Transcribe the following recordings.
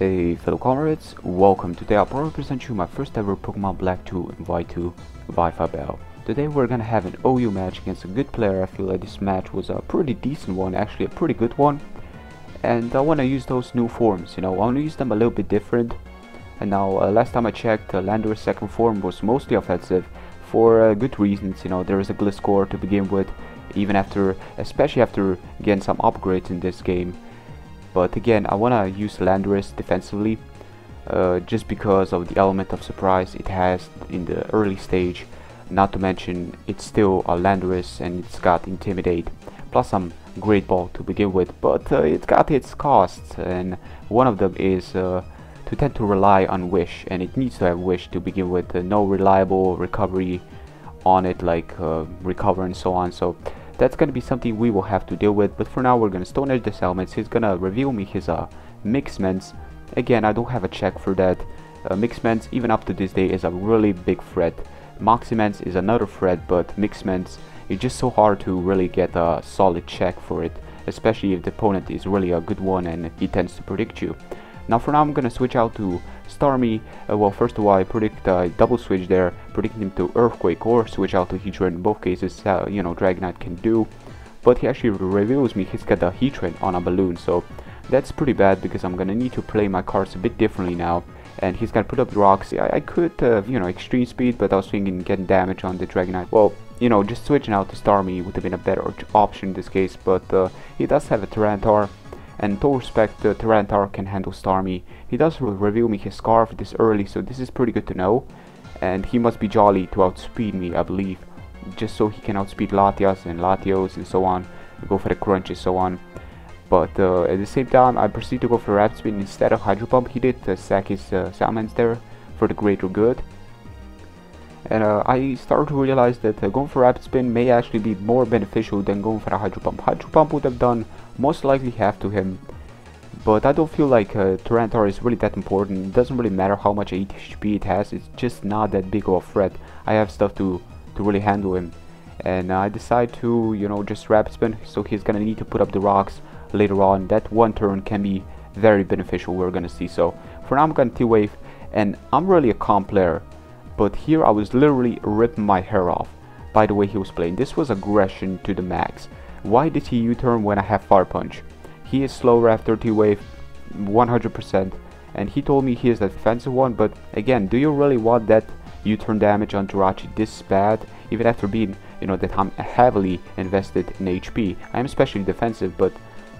Hey fellow comrades, welcome. Today I'll probably present you my first ever Pokemon Black 2 and White 2 Wi-Fi battle. Today we're gonna have an OU match against a good player. I feel like this match was a pretty decent one, actually a pretty good one. And I wanna use those new forms, I wanna use them a little bit different. And now last time I checked, Landorus second form was mostly offensive for good reasons. There is a Gliscor to begin with, especially after getting some upgrades in this game. But again, I want to use Landorus defensively, just because of the element of surprise it has in the early stage. Not to mention, it's still a Landorus and it's got Intimidate, plus some Great Ball to begin with. But it's got its costs, and one of them is to tend to rely on Wish, and it needs to have Wish to begin with. No reliable recovery on it, like recover and so on. So that's gonna be something we will have to deal with, but for now we're gonna Stone Edge this elements. He's gonna reveal me his Mixments. Again, I don't have a check for that. Mixments, even up to this day, is a really big threat. Moximents is another threat, but Mixments is just so hard to really get a solid check for it, especially if the opponent is really a good one and he tends to predict you. Now for now I'm gonna switch out to Starmie. Well, first of all, I predict double switch there, predicting him to Earthquake or switch out to Heatran. In both cases, Dragonite can do. But he actually reveals me he's got a Heatran on a balloon, so that's pretty bad because I'm gonna need to play my cards a bit differently now. And he's gonna put up the rocks. I could, extreme speed, but I was thinking getting damage on the Dragonite. Well, just switching out to Starmie would have been a better option in this case, but he does have a Tyranitar. And to respect, Tyranitar can handle Starmie. He does reveal me his Scarf this early, so this is pretty good to know. And he must be jolly to outspeed me, I believe, just so he can outspeed Latias and Latios and so on, go for the crunches, so on. But at the same time, I proceed to go for Rapid Spin instead of Hydro Pump. He did sack his Salmons there for the greater good. And I started to realize that going for Rapid Spin may actually be more beneficial than going for a Hydro Pump. Hydro Pump would have done most likely half to him, but I don't feel like Tyranitar is really that important. It doesn't really matter how much HP it has, it's just not that big of a threat. I have stuff to really handle him, and I decide to just Rapid Spin, so he's gonna need to put up the rocks later on. That one turn can be very beneficial, we're gonna see. So for now I'm gonna T-Wave, and I'm really a calm player, but here I was literally ripping my hair off by the way he was playing. This was aggression to the max. Why did he U-turn when I have Fire Punch? He is slower after T-Wave 100%, and he told me he is a defensive one, but again, do you really want that U-turn damage on Jirachi this bad? Even after being, that I'm heavily invested in HP. I am especially defensive, but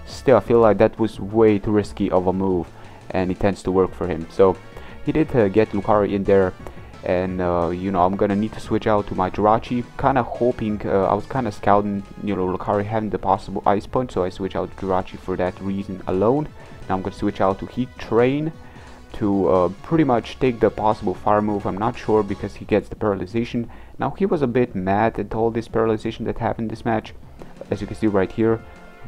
still I feel like that was way too risky of a move, and it tends to work for him. So he did get Lucario in there. And I'm gonna need to switch out to my Jirachi, kinda hoping, I was kinda scouting, Lucario having the possible Ice Punch, so I switch out to Jirachi for that reason alone. Now I'm gonna switch out to Heat Train to pretty much take the possible fire move. I'm not sure because he gets the paralyzation. Now he was a bit mad at all this paralyzation that happened this match, as you can see right here.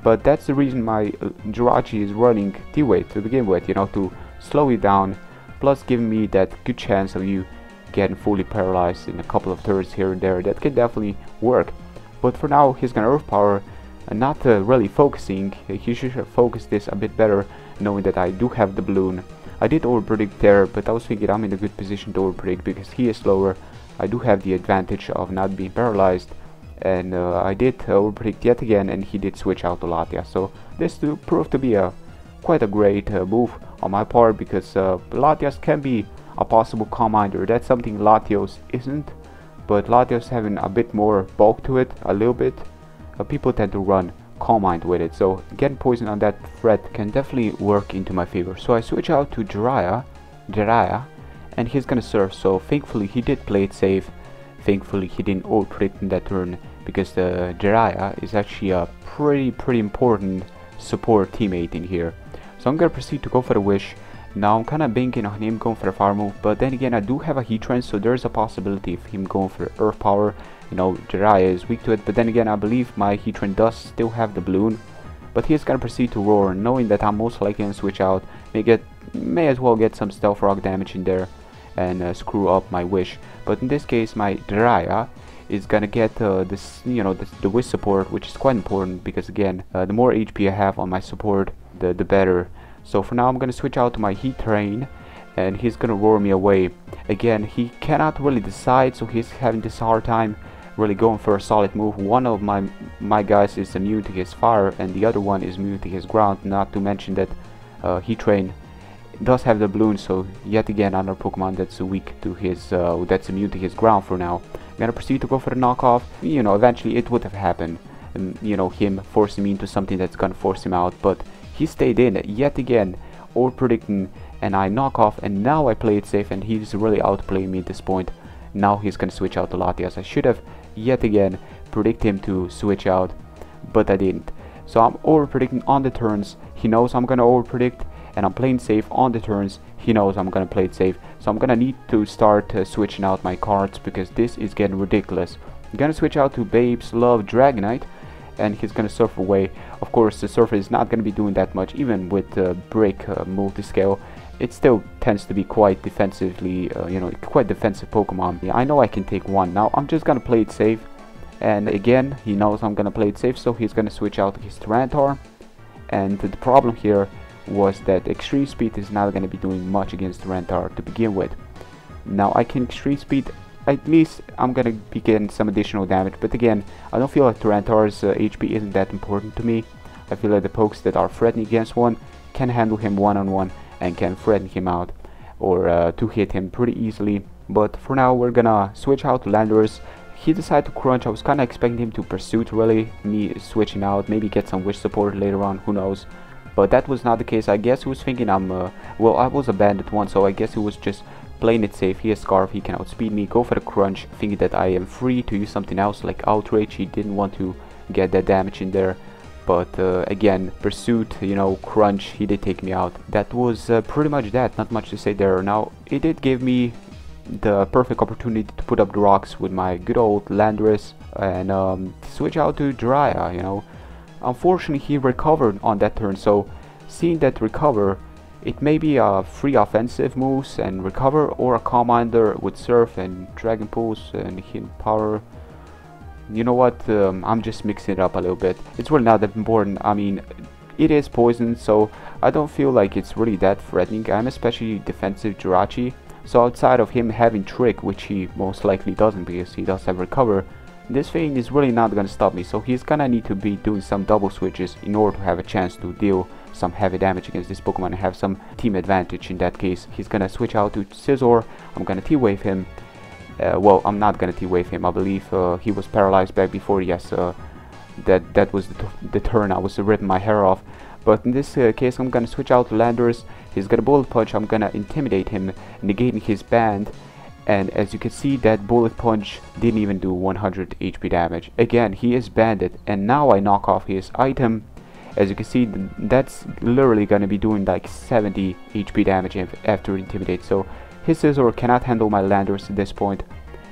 But that's the reason my Jirachi is running T-Wave to begin with, to slow you down, plus giving me that good chance of you getting fully paralyzed in a couple of turns here and there. That can definitely work, but for now he's gonna Earth Power and not really focusing. He should have focused this a bit better, knowing that I do have the balloon. I did over predict there, but I was thinking I'm in a good position to over predict because he is slower. I do have the advantage of not being paralyzed, and I did over predict yet again, and he did switch out to Latias. So this proved to be quite a great move on my part, because Latias can be a possible Calm Minder. That's something Latios isn't, but Latios having a bit more bulk to it, a little bit, people tend to run Calm Mind with it, so getting poison on that threat can definitely work into my favor. So I switch out to Jiraiya, and he's gonna Surf, so thankfully he did play it safe. Thankfully he didn't over-predict in that turn, because the Jiraiya is actually a pretty important support teammate in here. So I'm gonna proceed to go for the Wish. Now I'm kinda banking on him going for a fire move, but then again I do have a Heatran, so there's a possibility of him going for Earth Power. Jiraiya is weak to it, but then again I believe my Heatran does still have the balloon. But he's gonna proceed to Roar, knowing that I'm most likely gonna switch out. May as well get some Stealth Rock damage in there and screw up my Wish. But in this case my Jiraiya is gonna get the Wish support, which is quite important, because again the more HP I have on my support, the better So for now I'm gonna switch out to my Heat Train, and he's gonna roar me away. Again, he cannot really decide, so he's having this hard time really going for a solid move. One of my guys is immune to his fire, and the other one is immune to his ground. Not to mention that Heat Train does have the balloon, so yet again another Pokemon that's weak to his that's immune to his ground for now. I'm gonna proceed to go for the knockoff. You know, eventually it would have happened, you know, him forcing me into something that's gonna force him out, but he stayed in yet again, over predicting, and I knock off, and now I play it safe, and he's really outplaying me at this point. Now he's gonna switch out to Latias. I should have yet again predict him to switch out, but I didn't. So I'm over predicting on the turns. He knows I'm gonna over predict, and I'm playing safe on the turns. He knows I'm gonna play it safe, so I'm gonna need to start switching out my cards, because this is getting ridiculous. I'm gonna switch out to Babes Love Dragonite, and he's gonna surf away. Of course, the surfer is not gonna be doing that much, even with the break multi-scale. It still tends to be quite defensively, you know, quite defensive Pokemon. Yeah, I know I can take one. Now I'm just gonna play it safe, and again, he knows I'm gonna play it safe, so he's gonna switch out his Tyranitar. And the problem here was that extreme speed is not going to be doing much against Tyranitar to begin with. Now I can extreme speed, at least I'm going to be getting some additional damage, but again, I don't feel like Tyranitar's HP isn't that important to me. I feel like the pokes that are threatening against one can handle him one-on-one and can threaten him out, or to hit him pretty easily. But for now we're gonna switch out to Landorus. He decided to crunch. I was kind of expecting him to Pursuit, really, me switching out, maybe get some Wish support later on, who knows. But that was not the case. I guess he was thinking well, I was a bandit one, so I guess he was just playing it safe. He has Scarf, he can outspeed me, go for the crunch, thinking that I am free to use something else like Outrage. He didn't want to get that damage in there. But again, Pursuit, you know, crunch, he did take me out. That was pretty much that, not much to say there. Now, it did give me the perfect opportunity to put up the rocks with my good old Landorus and switch out to Jiraiya, you know. Unfortunately, he recovered on that turn, so seeing that recover, it may be a free offensive moves and recover, or a Commander with Surf and Dragon Pulse and Hidden Power. You know what, I'm just mixing it up a little bit. It's really not that important. I mean, it is poison, so I don't feel like it's really that threatening. I'm especially defensive Jirachi, so outside of him having Trick, which he most likely doesn't because he does have recover, this thing is really not gonna stop me, so he's gonna need to be doing some double switches in order to have a chance to deal some heavy damage against this Pokemon and have some team advantage. In that case, he's gonna switch out to Scizor. I'm gonna T-Wave him. Well, I'm not gonna T-Wave him. I believe he was paralyzed back before. Yes, that was the turn I was ripping my hair off. But in this case, I'm gonna switch out to Landorus. He's gonna Bullet Punch. I'm gonna Intimidate him, negating his band. And as you can see, that Bullet Punch didn't even do 100 HP damage. Again, he is banded, and now I knock off his item. As you can see, that's literally gonna be doing like 70 HP damage after Intimidate. So his Scizor cannot handle my Landorus at this point.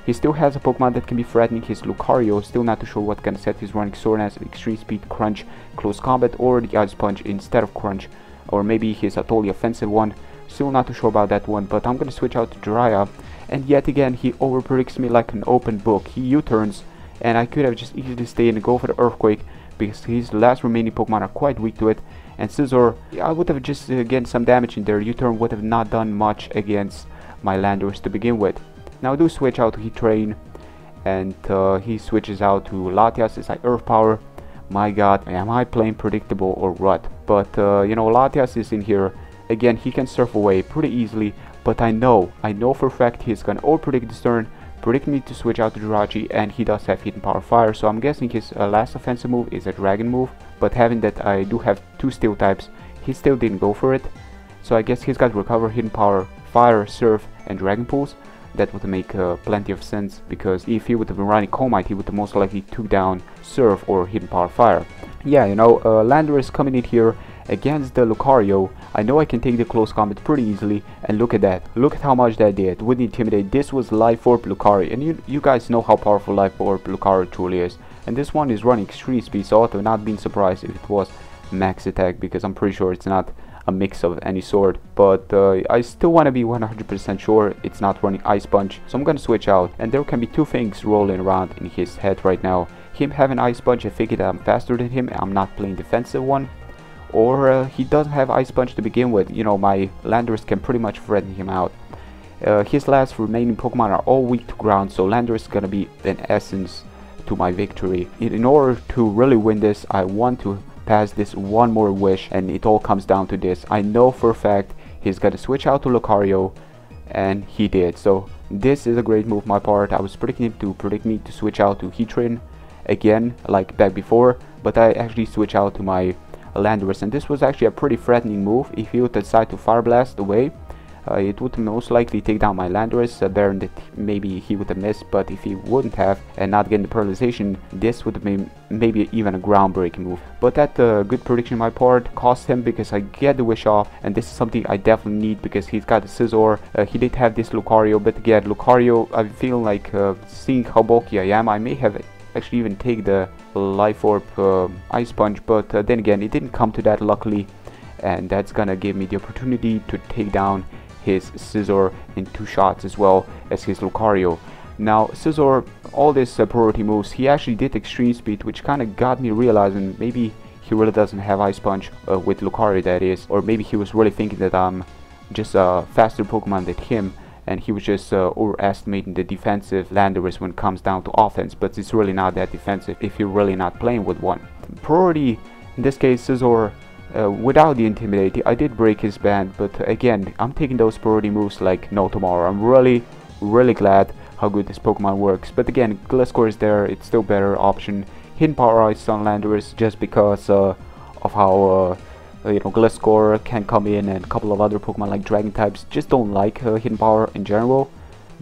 He still has a Pokemon that can be threatening. His Lucario, still not too sure what kind of set he's running. Sword has Extreme Speed, Crunch, Close Combat, or the Ice Punch instead of Crunch. Or maybe he's a totally offensive one. Still not too sure about that one, but I'm gonna switch out to Jiraiya. And yet again, he overpredicts me like an open book. He U-turns, and I could have just easily stayed and go for the Earthquake, because his last remaining Pokemon are quite weak to it. And Scizor, I would have just gotten some damage in there. U-turn would have not done much against my Landorus to begin with. Now I do switch out to Heat Train, and he switches out to Latias. It's like Earth Power. My god, am I playing predictable or what? But you know, Latias is in here. Again, he can surf away pretty easily. But I know for a fact he's gonna over-predict this turn, predict me to switch out to Jirachi, and he does have Hidden Power Fire, so I'm guessing his last offensive move is a Dragon move. But having that I do have two Steel types, he still didn't go for it. So I guess he's got Recover, Hidden Power, Fire, Surf, and Dragon Pulse. That would make plenty of sense, because if he would have been running Comite, he would have most likely took down Surf or Hidden Power Fire. Yeah, you know, Landorus coming in here against the Lucario. I know I can take the Close Combat pretty easily, and look at that. Look at how much that did. With Intimidate, this was Life Orb Lucario, and you guys know how powerful Life Orb Lucario truly is. And this one is running Extreme Speed, so I would have not been surprised if it was Max Attack, because I'm pretty sure it's not a mix of any sort. But I still want to be 100% sure it's not running Ice Punch, so I'm gonna switch out. And there can be two things rolling around in his head right now. Him having Ice Punch and thinking that I'm faster than him, I'm not playing defensive one, or he doesn't have Ice Punch to begin with. You know, my Landorus can pretty much threaten him out. His last remaining Pokemon are all weak to ground, so Landorus is gonna be an essence to my victory. In order to really win this, I want to pass this one more wish, and it all comes down to this. I know for a fact he's gonna switch out to Lucario, and he did. So this is a great move on my part. I was predicting him to predict me to switch out to Heatran again, like back before, but I actually switch out to my Landorus, and this was actually a pretty threatening move. If he would decide to Fire Blast away, it would most likely take down my Landorus. There that maybe he would have missed, but if he wouldn't have and not getting the paralyzation, this would have been maybe even a groundbreaking move. But that good prediction on my part cost him, because I get the wish off, and this is something I definitely need because he's got the Scizor. He did have this Lucario, but again, Lucario, I feel like seeing how bulky I am, I may have actually even take the Life Orb Ice Punch, but then again, it didn't come to that luckily, and that's gonna give me the opportunity to take down his Scizor in 2 shots as well as his Lucario. Now Scizor, all these priority moves, he actually did Extreme Speed, which kind of got me realizing maybe he really doesn't have Ice Punch with Lucario, that is, or maybe he was really thinking that I'm just a faster Pokemon than him, and he was just overestimating the defensive Landorus when it comes down to offense, but it's really not that defensive if you're really not playing with one. Priority, in this case, Scizor, without the Intimidate, I did break his band, but again, I'm taking those priority moves like no tomorrow. I'm really glad how good this Pokemon works. But again, Gliscor is there, it's still better option. Hidden Power Ice on Landorus just because of how you know, Gliscor can come in, and a couple of other Pokemon like Dragon types just don't like Hidden Power in general.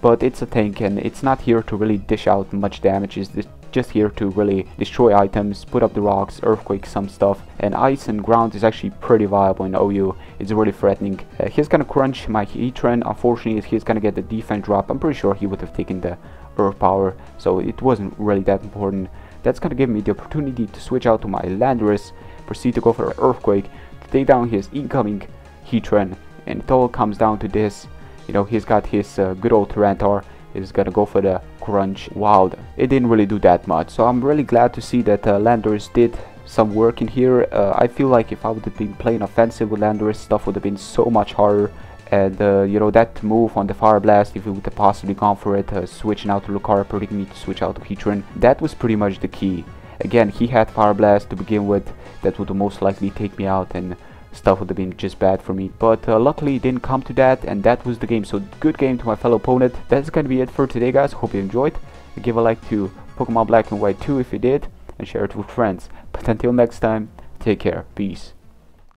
But it's a tank, and it's not here to really dish out much damage. It's just here to really destroy items, put up the rocks, Earthquake, some stuff, and Ice and Ground is actually pretty viable in OU. It's really threatening. He's gonna crunch my Heatran. Unfortunately, he's gonna get the defense drop. I'm pretty sure he would have taken the Earth Power, so it wasn't really that important. That's gonna give me the opportunity to switch out to my Landorus, proceed to go for Earthquake to take down his incoming Heatran, and it all comes down to this. You know, he's got his good old Tyranitar. He's gonna go for the crunch. Wow, it didn't really do that much, so I'm really glad to see that Landorus did some work in here. I feel like if I would have been playing offensive with Landorus, stuff would have been so much harder, and you know, that move on the Fire Blast, if we would have possibly gone for it, switching out to Lucario, predicting me to switch out to Heatran, that was pretty much the key. Again, he had Fire Blast to begin with, that would most likely take me out, and stuff would have been just bad for me, but luckily it didn't come to that, and that was the game. So good game to my fellow opponent. That's gonna be it for today, guys. Hope you enjoyed. Give a like to Pokemon Black and White 2 if you did, and share it with friends. But until next time, take care. Peace.